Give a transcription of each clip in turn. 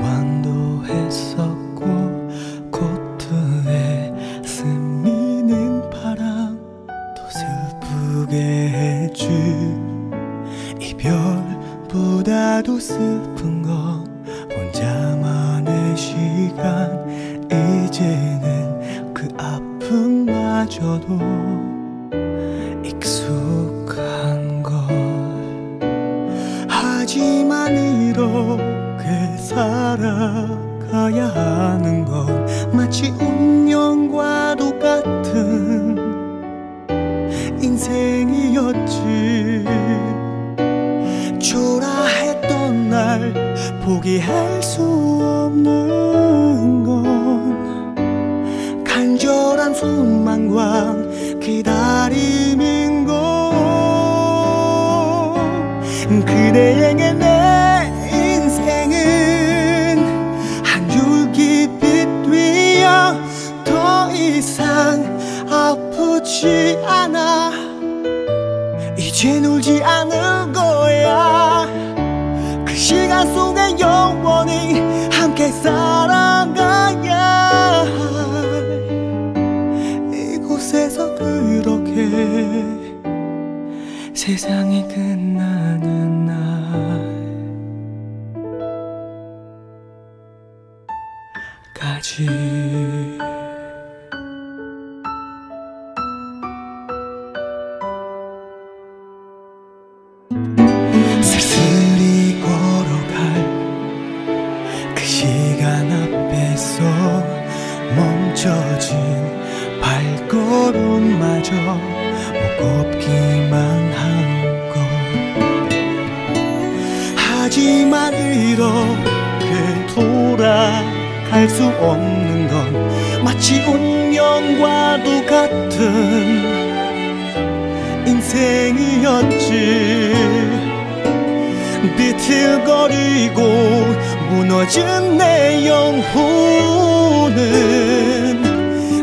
완도했었고 코트에 스미는 바람 더 슬프게 해줄 이별보다도 슬픈 건 혼자만의 시간 이제는 그 아픔마저도 익숙한 걸 하지만 이렇게 살아가야 하는 건 마치 운명과도 같은 인생이었지. 초라했던 날 포기할 수 없는 건 간절한 소망과 기다림인 건 그대에게 내 인생은 한 줄기 빛 위야 더 이상 아프지 않아. 이젠 울지 않을 거야. 그 시간 속에 영원히 함께 살아가야 할 이곳에서 그렇게 세상이 끝나는 날까지. 쓸쓸히 걸어갈 그 시간 앞에서 멈춰진 발걸음마저 무겁기만 한 것. 하지만 이렇게 돌아갈 수 없는 건 마치 운명과도 같은 인생이었지. 비틀거리고 무너진 내 영혼은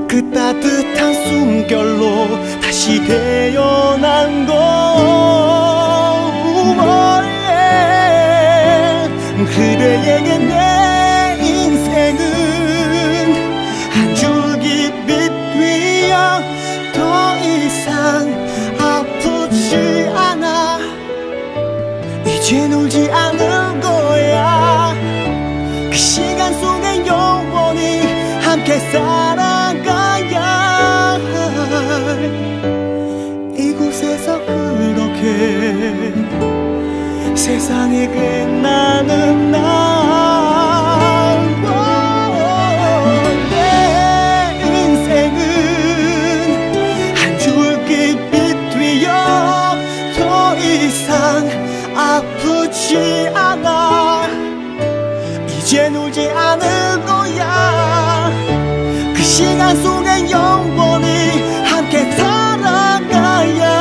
그 따뜻한 숨결로 다시 깨어난 것. 그대에게 내 인생은 한 줄기 빛 위야 더 이상 아프지 않아. 이젠 울지 않을 거야. 그 시간 속에 영원히 함께 살아가야 할 이곳에서 그렇게 세상이 끝나는 날. 내 인생은 한 줄기 빛 위야 더 이상 아프지 않아. 이젠 울지 않을 거야. 그 시간 속에 영원히 함께 살아가야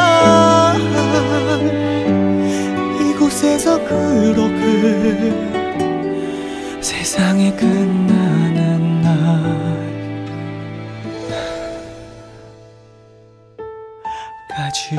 이곳에서 그렇게 세상이 끝나는 날까지.